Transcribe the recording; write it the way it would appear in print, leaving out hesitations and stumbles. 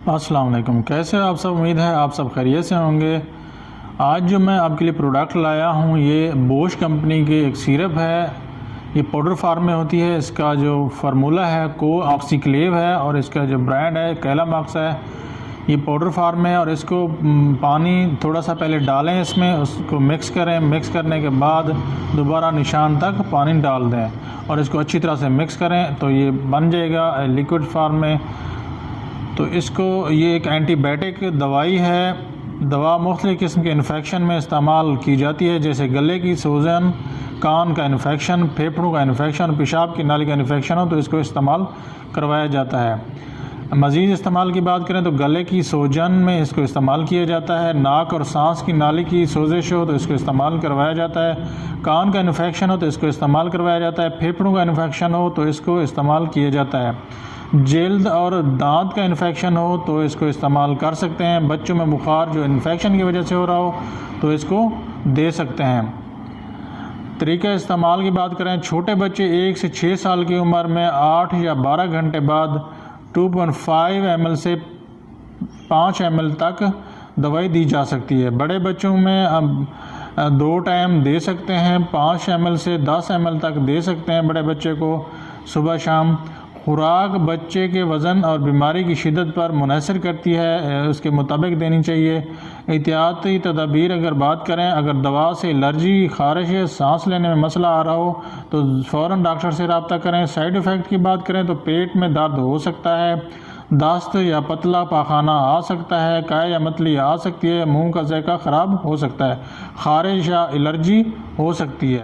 अस्सलाम वालेकुम। कैसे आप सब? उम्मीद है आप सब खैरियत से होंगे। आज जो मैं आपके लिए प्रोडक्ट लाया हूँ ये बोश कंपनी की एक सिरप है। ये पाउडर फार्म में होती है। इसका जो फार्मूला है को ऑक्सीक्लेव है और इसका जो ब्रांड है कैलामैक्स है। ये पाउडर फार्म है और इसको पानी थोड़ा सा पहले डालें, इसमें उसको मिक्स करें। मिक्स करने के बाद दोबारा निशान तक पानी डाल दें और इसको अच्छी तरह से मिक्स करें तो ये बन जाएगा लिक्विड फार्म में। तो इसको ये एक एंटीबायोटिक दवाई है। दवा मुख्तलिफ़ किस्म के इन्फेक्शन में इस्तेमाल की जाती है, जैसे गले की सूजन, कान का इन्फेक्शन, फेफड़ों का इन्फेक्शन, पेशाब की नाली का इन्फेक्शन हो तो इसको इस्तेमाल करवाया जाता है। मज़ीद इस्तेमाल की बात करें तो गले की सूजन में इसको इस्तेमाल किया जाता है। नाक और सांस की नाली की सोजिश हो तो इसको इस्तेमाल करवाया जाता है। कान का इन्फेक्शन हो तो इसको इस्तेमाल करवाया जाता है। फेफड़ों का इन्फेक्शन हो तो इसको इस्तेमाल किया जाता है। जल्द और दांत का इन्फेक्शन हो तो इसको इस्तेमाल कर सकते हैं। बच्चों में बुखार जो इन्फेक्शन की वजह से हो रहा हो तो इसको दे सकते हैं। तरीका इस्तेमाल की बात करें, छोटे बच्चे 1 से 6 साल की उम्र में 8 या 12 घंटे बाद 2.5 ml से 5 ml तक दवाई दी जा सकती है। बड़े बच्चों में अब 2 टाइम दे सकते हैं। 5 ml से 10 ml तक दे सकते हैं बड़े बच्चे को सुबह शाम। खुराक बच्चे के वज़न और बीमारी की शिद्दत पर मुनहसर करती है, उसके मुताबिक देनी चाहिए। एहतियाती तदाबीर अगर बात करें, अगर दवा से एलर्जी, ख़ारिश, सांस लेने में मसला आ रहा हो तो फ़ौरन डॉक्टर से रब्ता करें। साइड इफ़ेक्ट की बात करें तो पेट में दर्द हो सकता है, दस्त या पतला पाखाना आ सकता है, काय या मतली आ सकती है, मुंह का ज़ायका ख़राब हो सकता है, ख़ारिश या एलर्जी हो सकती है।